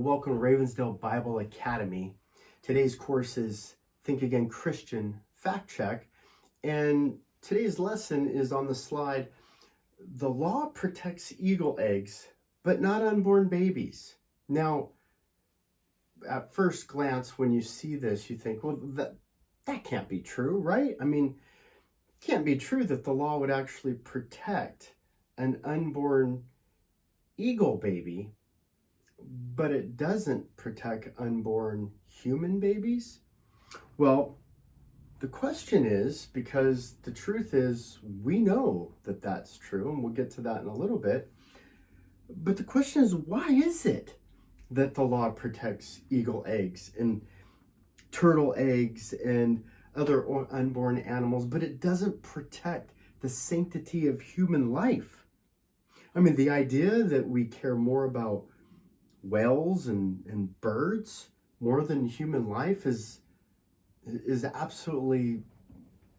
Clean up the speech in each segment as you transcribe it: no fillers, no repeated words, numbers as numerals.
welcome to Ravensdale Bible Academy. Today's course is Think Again Christian Fact Check, and today's lesson is on the slide. The law protects eagle eggs, but not unborn babies. Now, at first glance, when you see this, you think, well, that can't be true, right? I mean, it can't be true that the law would actually protect an unborn eagle baby, but it doesn't protect unborn human babies? Well, the question is, because the truth is, we know that that's true, and we'll get to that in a little bit. But the question is, why is it that the law protects eagle eggs and turtle eggs and other unborn animals, but it doesn't protect the sanctity of human life? I mean, the idea that we care more about whales and birds more than human life is absolutely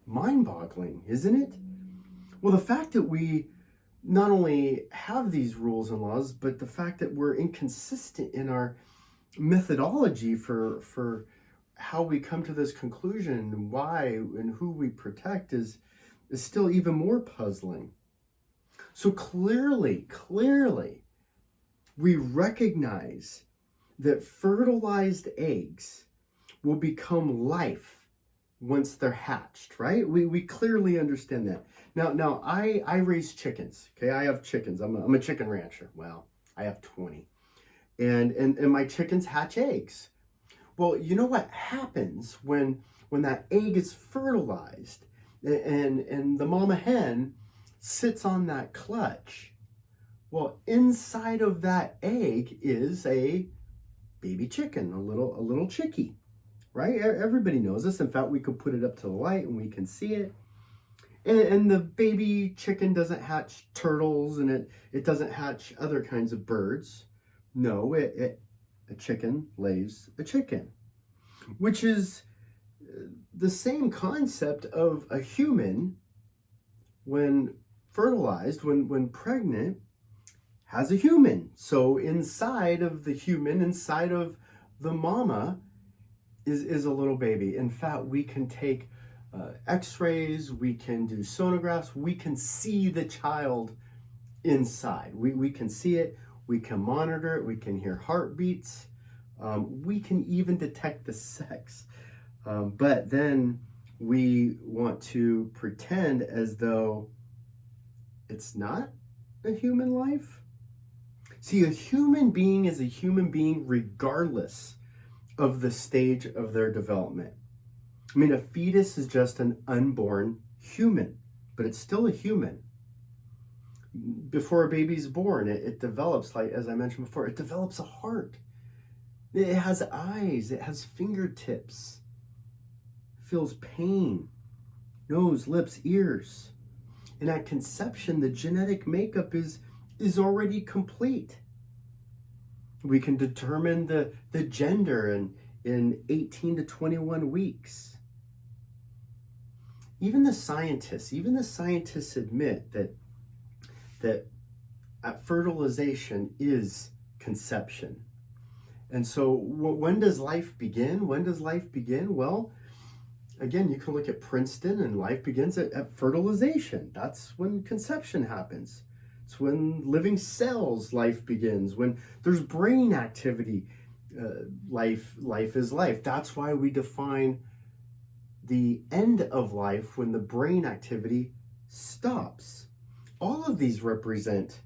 mind-boggling, isn't it? Well, the fact that we not only have these rules and laws, but the fact that we're inconsistent in our methodology for how we come to this conclusion and why and who we protect is still even more puzzling. So clearly, we recognize that fertilized eggs will become life once they're hatched, right? We clearly understand that. Now I raise chickens, okay? I have chickens. I'm a chicken rancher. Well, I have 20. And my chickens hatch eggs. Well, you know what happens when that egg is fertilized and the mama hen sits on that clutch? Well, inside of that egg is a baby chicken, a little chickie, right? Everybody knows this. In fact, we could put it up to the light and we can see it. And the baby chicken doesn't hatch turtles, and it doesn't hatch other kinds of birds. No, a chicken lays a chicken, which is the same concept of a human when fertilized, when pregnant, has a human. So inside of the human, inside of the mama, is a little baby. In fact, we can take x-rays, we can do sonographs, we can see the child inside. We can see it, we can monitor it, we can hear heartbeats, we can even detect the sex. But then we want to pretend as though it's not a human life. See, a human being is a human being regardless of the stage of their development. I mean, a fetus is just an unborn human, but it's still a human. Before a baby's born, it develops, like as I mentioned before, it develops a heart. It has eyes, it has fingertips, it feels pain, nose, lips, ears. And at conception, the genetic makeup is already complete. We can determine the gender in 18 to 21 weeks. Even the scientists admit that at fertilization is conception. And so when does life begin? Well, again, you can look at Princeton, and life begins at fertilization. That's when conception happens. It's when living cells, life begins. When there's brain activity, life is life. That's why we define the end of life when the brain activity stops. All of these represent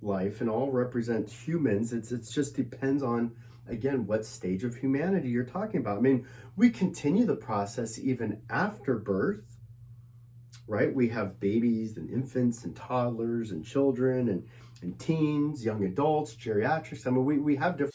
life and all represent humans. It just depends on, again, what stage of humanity you're talking about. I mean, we continue the process even after birth, right? We have babies and infants and toddlers and children and teens, young adults, geriatrics. I mean, we have different